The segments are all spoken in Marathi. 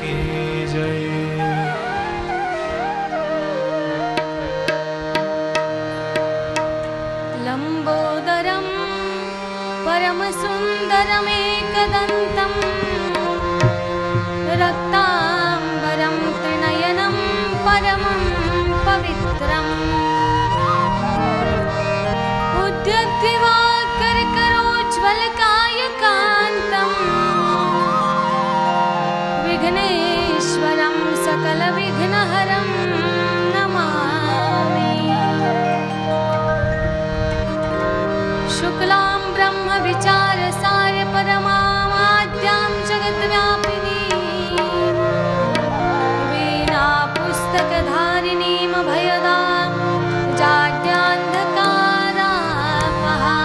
की जय। लंबोदरं परमसुन्दरमेकदन्तं रक्ताम्बरं त्रिनयनं परमं पवित्रम् उद्यद्दिवाकरकरोज्ज्वलकायकान्तम् विघ्नेश्वरं सकलविघ्नहरं नमामि। शुक्लां ब्रह्मविचारसार परमाद्यां जगद्व्यापिनी वीणापुस्तकधारिणीं भयदां जाड्यान्धकारापहा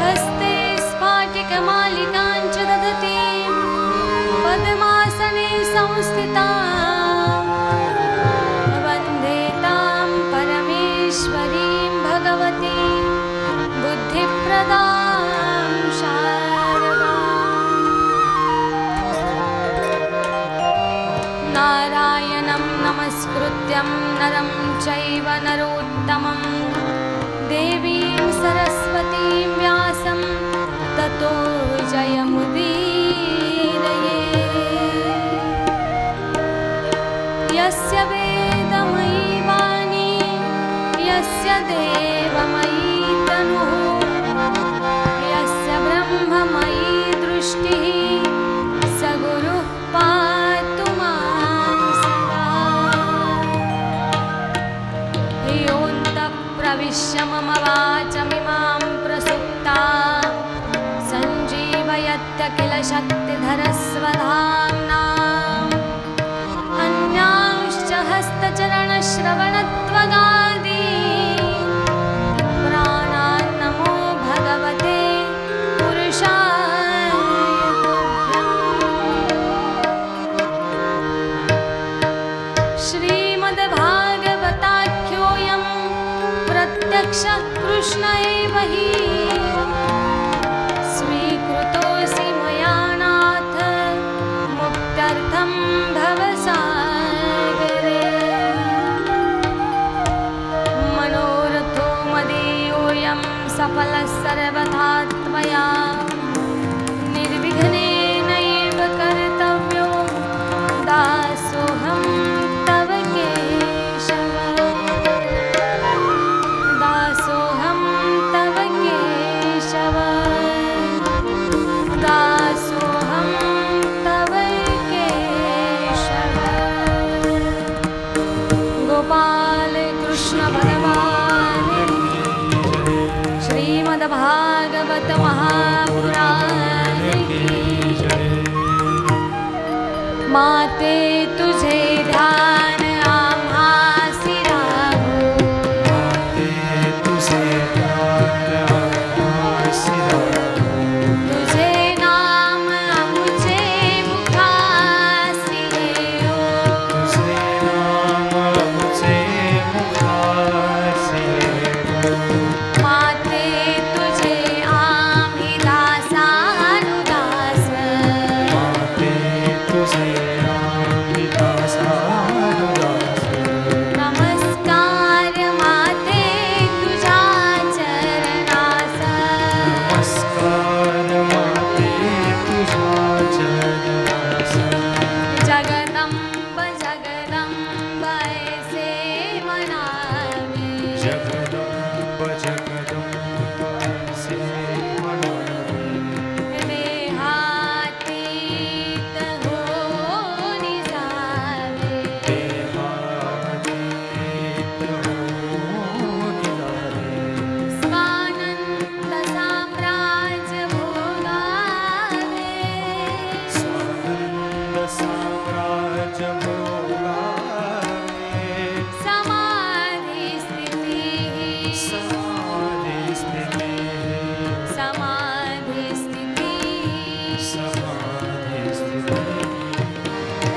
हस्ते स्फाटिकमालिकां च ददतीं पद्मासने संस्थितां वन्दे तां परमेश्वरीं भगवतीं बुद्धिप्रदां शारदाम्। नारायणं नमस्कृत्यं नरं चैव नरोत्तमं देवीं सरस्वतीं व्यासं ततो जयमुदीरये। यस्य वेदमयी वाणी यस्य देवमयी तनुः यस्य ब्रह्ममयी दृष्टिः स गुरुः पातु मां सदा। योऽन्तः प्रविश्य मम वाचमिमां प्रसुप्तां सञ्जीवयत्य किल शक्तिधरस्वधाम्नाम् अन्यांश्च हस्तचरणश्रवणत्वगादीन् प्राणान्नमो भगवते पुरुषाय तुभ्यम्। श्रीमद्भागवताख्योऽयं प्रत्यक्षः कृष्ण एव हि स्वीकृतोऽसि मया नाथ मुक्त्यर्थं भवसागरे। मनोरथो मदीयोऽयं सफलः सर्वथा त्वया निर्विघ्नेनैव कर्तव्यो दासोऽहं तव केशव दासोऽहं तव केशव दासोऽहं तव केशव। गोपाल कृष्ण भगवान श्रीमद्भागवत महापुराण की माते तुझे ध्यान आम्हासी राहो माते तुझे ध्यान आम्हासी राहो तुझे नाम आमुचे मुखासी येवो तुझे नाम आमुचे मुखासी येवो माते तुझे आम्ही दासानुदास माते तुझे आम्ही दासानुदास नमस्कार माते तुझ्या चरणास नमस्कार माते तुझ्या चरणास जगदंब जगदंब ऐसे म्हणावे जगदंब जगदंब असे म्हणावे देहातीत होऊन जावे देहातीत होऊन जावे स्वानंद साम्राज्य भोगावे स्वानंद साम्राज्य भोगावे समाधी स्थिती समाधी स्थिती समाधी स्थिती समाधी स्थिती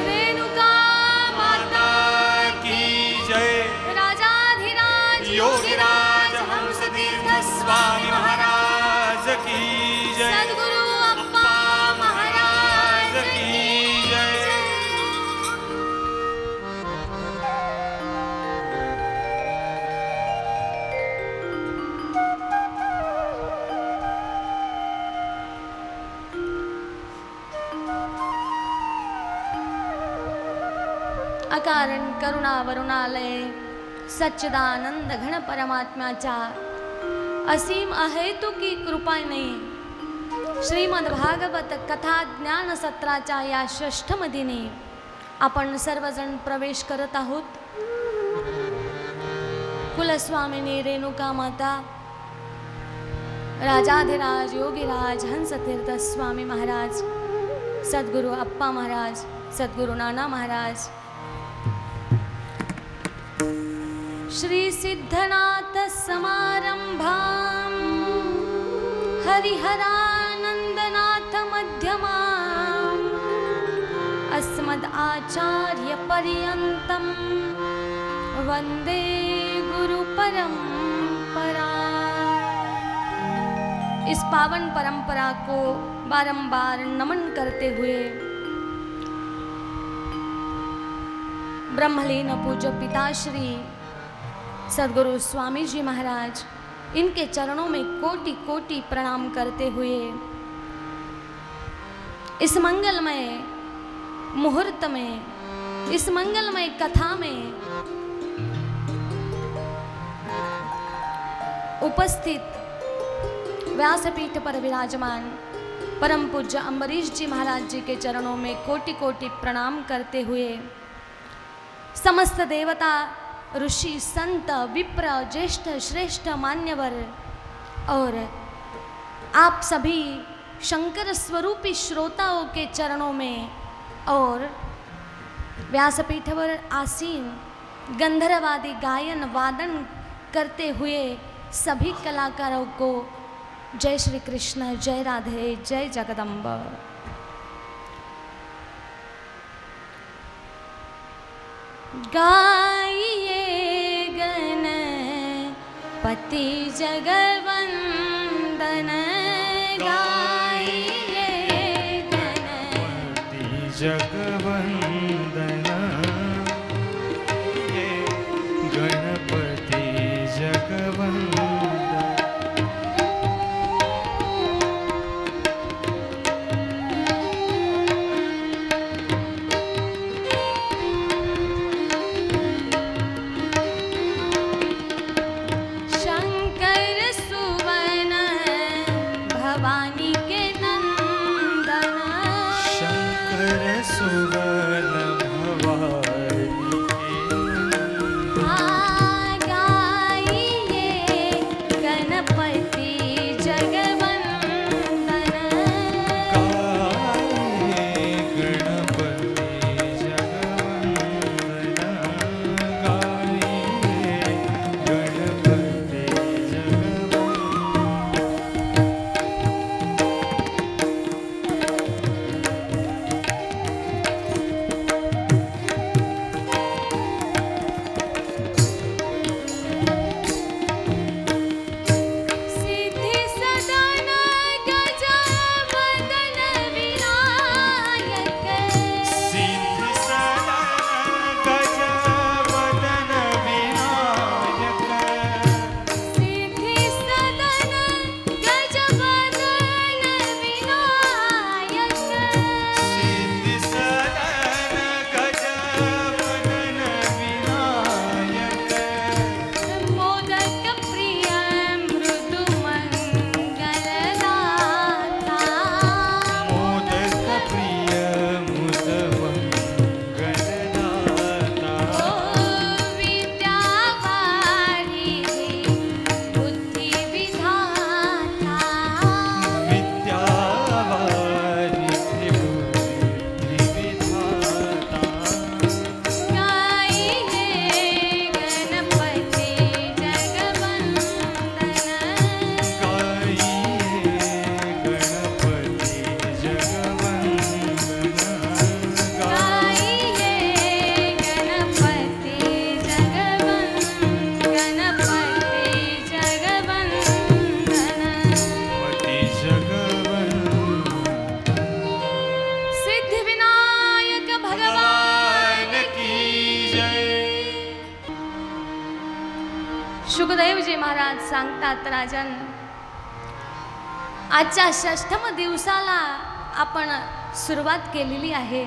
रेणुका माता की जय। राजाधिराज योगीराज हंसतीर्थ स्वामी महाराज की जय। सद्गुरु अप्पा महाराज की अकारण करुणा वरुणालय सच्चिदानंद घन परमात्म्याच्या असीम अहेतुकी कृपाने श्रीमद भागवत कथा ज्ञान सत्राच्या या 6ठ मधीने आपण सर्वजण प्रवेश करत आहोत. कुलस्वामिनी रेणुका माता, राजाधिराज योगीराज हंसतीर्थ स्वामी महाराज, सद्गुरु अप्पा महाराज, सद्गुरु नाना महाराज, श्री सिद्धनाथ समारंभां हरिहरानंदनाथ मध्यमाम् अस्मद् आचार्य पर्यन्तं वंदे गुरु परंपरा. इस पावन परंपरा को बारंबार नमन करते हुए ब्रह्मलीन पूज्य पिताश्री सद्गुरु स्वामी जी महाराज, इनके चरणों में कोटि कोटि प्रणाम करते हुए इस मंगलमय मुहूर्त में, इस मंगलमय कथा में उपस्थित व्यासपीठ पर विराजमान परम पूज्य अम्बरीश जी महाराज जी के चरणों में कोटि कोटि प्रणाम करते हुए समस्त देवता ऋषि संत विप्र ज्येष्ठ श्रेष्ठ मान्यवर और आप सभी शंकर स्वरूपी श्रोताओं के चरणों में और व्यासपीठ पर आसीन गंधर्वादी गायन वादन करते हुए सभी कलाकारों को जय श्री कृष्ण, जय राधे, जय जगदम्बा. गाइए गणपति जगवंदन, गाइए गणपति जगवंदन, ये गणपति जगवंदन. शुकदेवजी महाराज सांगतात, राजन, आजच्या 6ष्ठम दिवसाला आपण सुरुवात केलेली आहे.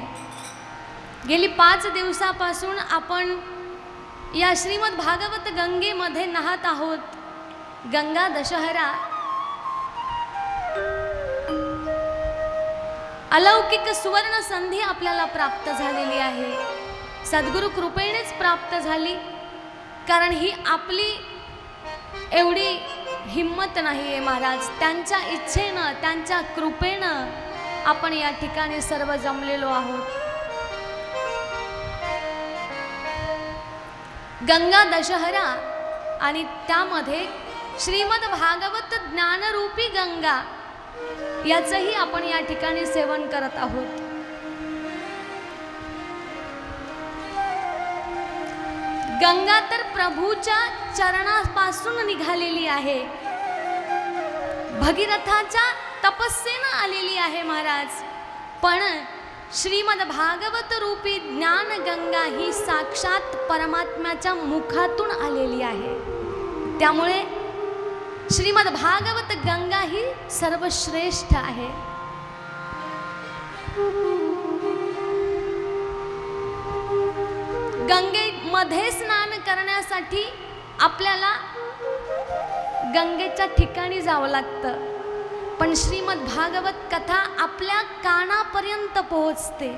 गेली 5 दिवसापासून आपण या श्रीमद भागवत गंगेमध्ये नाहत आहोत. गंगा दशहरा अलौकिक सुवर्ण संधी आपल्याला प्राप्त झालेली आहे. सद्गुरु कृपेनेच प्राप्त झाली, कारण ही आपली एवढी हिम्मत नाही आहे महाराज. त्यांच्या इच्छेनं, त्यांच्या कृपेनं आपण या ठिकाणी सर्व जमलेलो आहोत. गंगा दशहरा आणि त्यामध्ये श्रीमद भागवत ज्ञानरूपी गंगा याचंही आपण या ठिकाणी सेवन करत आहोत. गंगा तर प्रभूच्या चरणापासून निघालेली आहे, भगीरथाच्या तपस्येनं आलेली आहे महाराज. पण श्रीमद भागवत रूपी ज्ञान गंगा ही साक्षात परमात्म्याच्या मुखातून आलेली आहे. त्यामुळे श्रीमद भागवत गंगा ही सर्वश्रेष्ठ आहे. गंगेमध्ये स्नान करण्यासाठी आपल्याला गंगेच्या ठिकाणी जावं लागतं, पण श्रीमद भागवत कथा आपल्या कानापर्यंत पोहोचते.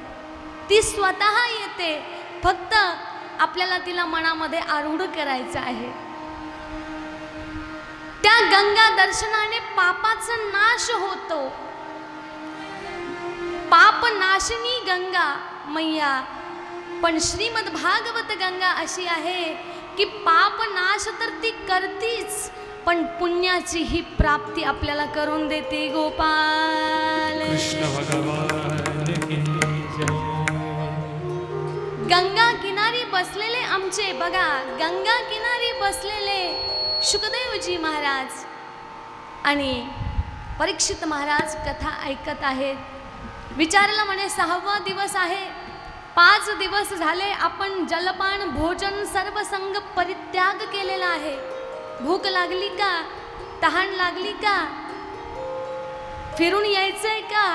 ती स्वतः येते, फक्त आपल्याला तिला मनामध्ये आरूढ करायचं आहे. त्या गंगा दर्शनाने पापाचा नाश होतो. पाप नाशनी गंगा मैया. पण श्रीमद भागवत गंगा अशी आहे की पाप नाश तर ती करतीच, पण पुण्याची ही प्राप्ती आपल्याला करून देते. गोपाल कृष्ण भगवान की जय. गंगा किनारी बसलेले आमचे, बघा गंगा किनारी बसलेले शुकदेवजी महाराज आणि परीक्षित महाराज कथा ऐकत आहेत. विचारलं म्हणे 6वा दिवस आहे, 5 दिवस झाले आपण जलपान भोजन सर्व संग परित्याग केलेला आहे. भूक लागली का? तहान लागली का? फिरून यायचंय का?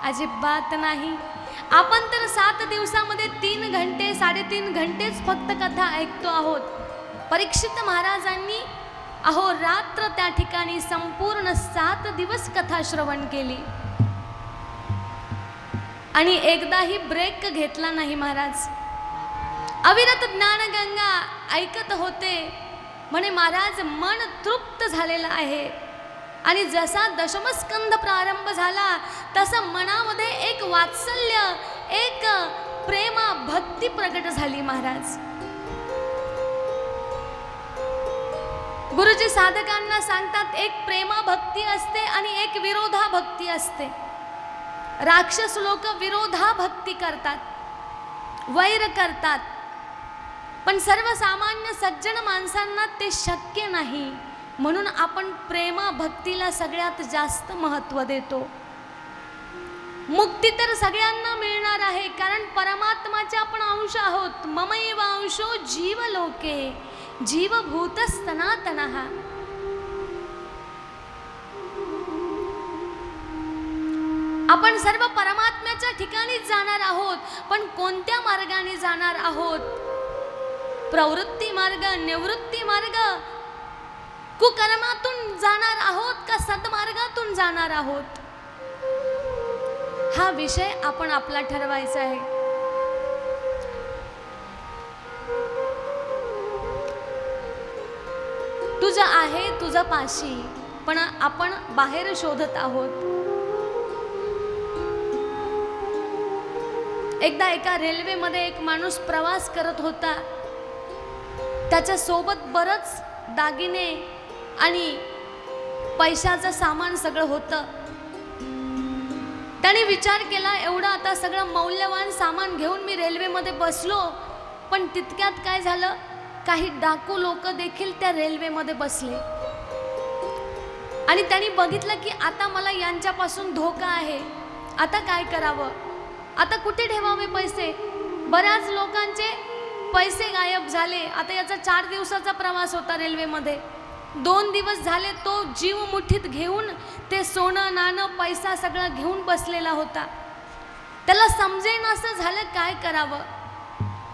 अजिबात नाही. आपण तर 7 दिवसामध्ये 3 घंटे 3.5 घंटेच फक्त कथा ऐकतो आहोत. परीक्षित महाराजांनी अहोरात्र त्या ठिकाणी संपूर्ण 7 दिवस कथा श्रवण केली आणि एकदाही ब्रेक घेतला नाही महाराज. अविरत ज्ञानगंगा ऐकत होते. म्हणे महाराज मन तृप्त झालेलं आहे आणि जसा दशमस्कंध प्रारंभ झाला तसं मनामध्ये एक वात्सल्य, एक प्रेमा भक्ती प्रगट झाली महाराज. गुरुजी साधकांना सांगतात एक प्रेमा भक्ती असते आणि एक विरोधा भक्ती असते. राक्षस लोक विरोधा भक्ती करतात, वैर करतात, पण सर्वसामान्य सज्जन माणसांना ते शक्य नाही. म्हणून आपण प्रेमा भक्तीला सगळ्यात जास्त महत्त्व देतो. मुक्ती तर सगळ्यांना मिळणार आहे, कारण परमात्माचे आपण अंश आहोत. ममैव अंशो जीवलोके जीवभूत सनातनः. आपण सर्व परमात्म्याच्या ठिकाणी जाणार आहोत, पण कोणत्या मार्गाने जाणार आहोत? प्रवृत्ती मार्ग, निवृत्ती मार्ग, कुकर्मातून जाणार आहोत का सद्मार्गातून जाणार आहोत? हा विषय आपण आपला ठरवायचा आहे. तुझं आहे तुझं पाशी, पण आपण बाहेर शोधत आहोत. एकदा एका रेल्वेमध्ये एक माणूस प्रवास करत होता. त्याच्या सोबत बरंच दागिने आणि पैशाचं सामान सगळं होतं. त्याने विचार केला एवढं आता सगळं मौल्यवान सामान घेऊन मी रेल्वेमध्ये बसलो, पण तितक्यात काय झालं, काही डाकू लोक देखील त्या रेल्वेमध्ये बसले आणि त्यांनी बघितलं की आता मला यांच्यापासून धोका आहे. आता काय करावं, आता कुठे ठेवावे पैसे? बऱ्याच लोकांचे पैसे गायब झाले. आता याचा 4 दिवसाचा प्रवास होता रेल्वेमध्ये. 2 दिवस झाले तो जीव मुठीत घेऊन ते सोनं नाणं पैसा सगळं घेऊन बसलेला होता. त्याला समजेन असं झालं काय करावं.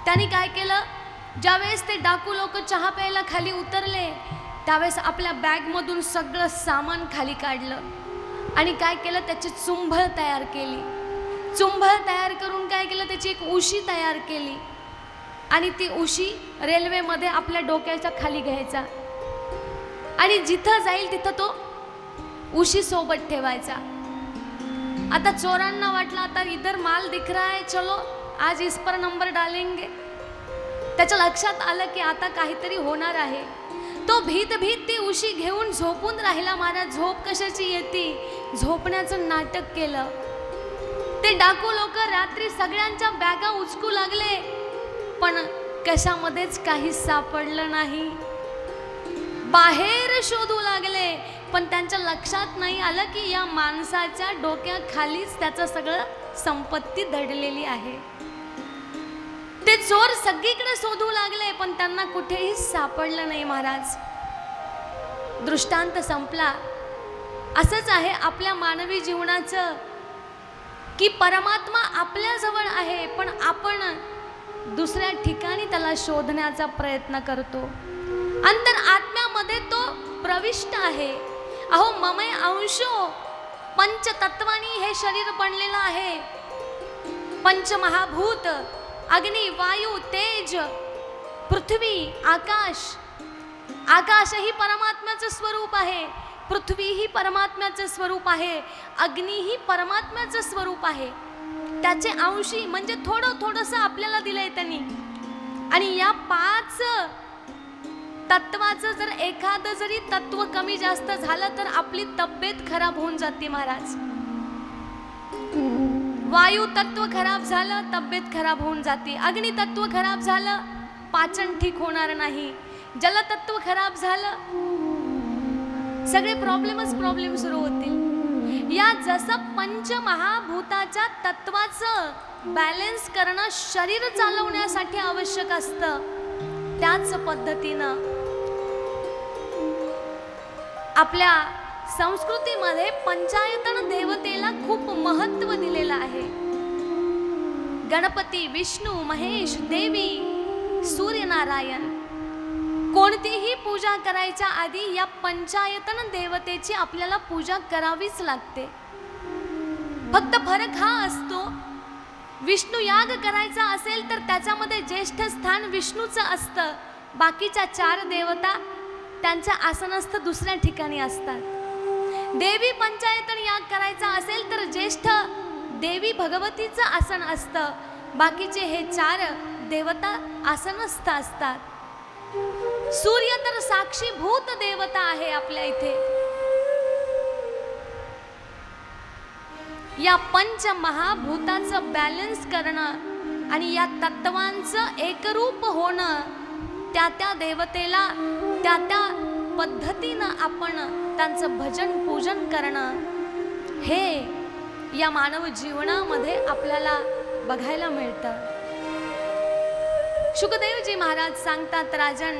त्याने काय केलं, ज्यावेळेस ते डाकू लोक चहा प्यायला खाली उतरले त्यावेळेस आपल्या बॅगमधून सगळं सामान खाली काढलं आणि काय केलं, त्याची चुंभळ तयार केली. चुंभळ तयार करून काय केलं, त्याची एक उशी तयार केली आणि ती उशी रेल्वेमध्ये आपल्या डोक्याच्या खाली घ्यायचा आणि जिथं जाईल तिथं तो उशी सोबत ठेवायचा. आता चोरांना वाटलं आता इधर माल दिख रहा है, चलो आज इस पर नंबर डालेंगे. त्याच्या लक्षात आलं की आता काहीतरी होणार आहे. तो भीत भीत ती उशी घेऊन झोपून राहिला. महाराज झोप कशाची येते, झोपण्याचं नाटक केलं. ते डाकू लोक रात्री सगळ्यांच्या बॅगा उचकू लागले पण कशामध्येच काही सापडलं नाही. बाहेर शोधू लागले पण त्यांच्या लक्षात नाही आलं की या माणसाच्या डोक्याखालीच त्याचं सगळं संपत्ती दडलेली आहे. ते चोर सगळीकडे शोधू लागले पण त्यांना कुठेही सापडलं नाही. महाराज दृष्टांत संपला. असंच आहे आपल्या मानवी जीवनाचं की परमात्मा आपल्या जवळ आहे पण आपण दुसऱ्या ठिकाणी त्याला शोधण्याचा प्रयत्न करतो. अंतर आत्म्यामध्ये तो प्रविष्ट आहे. अहो ममय अंशो पंचतत्वानी हे शरीर बनलेलं आहे. पंचमहाभूत अग्नी वायू तेज पृथ्वी आकाश. आकाश ही परमात्म्याचं स्वरूप आहे, पृथ्वी ही परमात्म्याचं स्वरूप आहे, अग्नी ही परमात्म्याचं स्वरूप आहे. त्याचे अंशी म्हणजे थोडंसं आपल्याला दिलंय त्यांनी. आणि या 5 तत्वाचं जर एखादं जरी तत्व कमी जास्त झालं तर आपली तब्येत खराब होऊन जाते. महाराज वायू तत्व खराब झालं तब्येत खराब होऊन जाते. अग्नि तत्व खराब झालं पाचन ठीक होणार नाही. जलतत्व खराब झालं सगळे प्रॉब्लेम सुरू होतील. या जसं पंचमहाभूताच्या तत्वाचं बॅलन्स करणं शरीर चालवण्यासाठी आवश्यक असतं त्याच पद्धतीनं आपल्या संस्कृतीमध्ये पंचायतन देवतेला खूप महत्त्व दिलेलं आहे. गणपती, विष्णू, महेश, देवी, सूर्यनारायण कोणतीही पूजा करायच्या आधी या पंचायतन देवतेची आपल्याला पूजा करावीच लागते. फक्त फरक हा असतो, विष्णू याग करायचा असेल तर त्याच्यामध्ये ज्येष्ठ स्थान विष्णूचं असतं. बाकीच्या 4 देवता त्यांचं आसनस्थ दुसऱ्या ठिकाणी असतात. देवी पंचायतन याग करायचा असेल तर ज्येष्ठ देवी भगवतीचं आसन असतं. बाकीचे हे 4 देवता आसनस्थ असतात. सूर्य तर साक्षीभूत देवता आहे आपल्या इथे. या पंचमहाभूताचं बॅलन्स करणं आणि या तत्वांचं एकरूप होणं, त्या देवतेला त्या पद्धतीनं आपण त्यांचं भजन पूजन करणं हे या मानव जीवनामध्ये आपल्याला बघायला मिळतं. शुकदेवजी महाराज सांगतात, राजन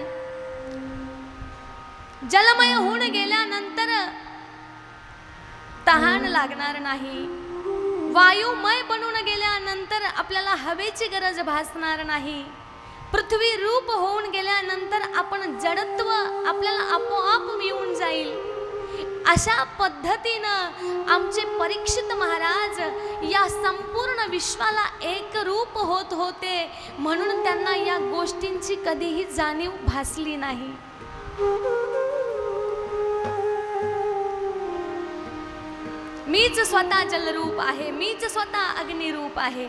जलमय होऊन गेल्यानंतर तहान लागणार नाही. वायुमय बनून गेल्यानंतर आपल्याला हवेची गरज भासणार नाही. पृथ्वी रूप होऊन गेल्यानंतर आपण जडत्व आपल्याला आपोआप मिळून जाईल. अशा पद्धतीनं आमचे परीक्षित महाराज या संपूर्ण विश्वाला एक रूप होत होते म्हणून त्यांना या गोष्टींची कधीही जाणीव भासली नाही. मीच स्वतः जलरूप आहे, मीच स्वतः अग्निरूप आहे.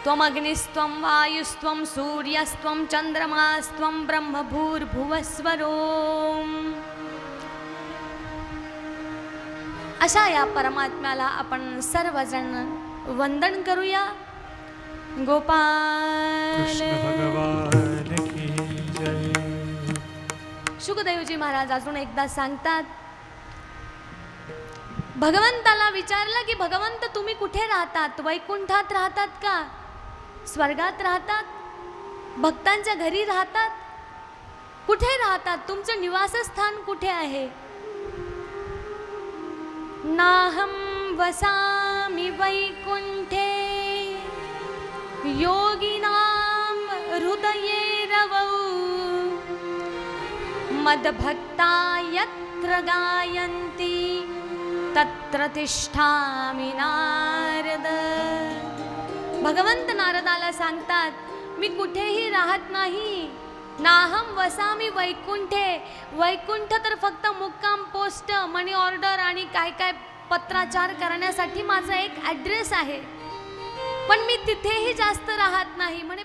त्वम अग्निस्त्वं वायुस्त्वं सूर्यस्त्वं चंद्रमास्त्वं ब्रह्मभूर्भुवस्वरोम. अशा या परमात्म्याला आपण सर्वजण वंदन करूया. गोपाल कृष्ण भगवान की जय. शुकदेवजी महाराज अजून एकदा सांगतात, भगवंताला विचारलं की भगवंत तुम्ही कुठे राहतात? वैकुंठात राहतात का? स्वर्गात राहतात? भक्तांच्या घरी राहतात? कुठे राहतात? तुमचं निवासस्थान कुठे आहे? नाहम वसामि वैकुण्ठे योगिनां हृदये रवौ मद्भक्ता यत्र गायन्ति तत्र तिष्ठामि नारद. भगवंत नारदाला सांगतात मी कुठेही राहत नाही. नाहम वसामी वैकुंठे. वैकुंठ तर फक्त मुक्काम पोस्ट, मनी ऑर्डर आणि काय काय पत्राचार करण्यासाठी माझा एक ॲड्रेस आहे, पण मी तिथेही जास्त राहत नाही म्हणे.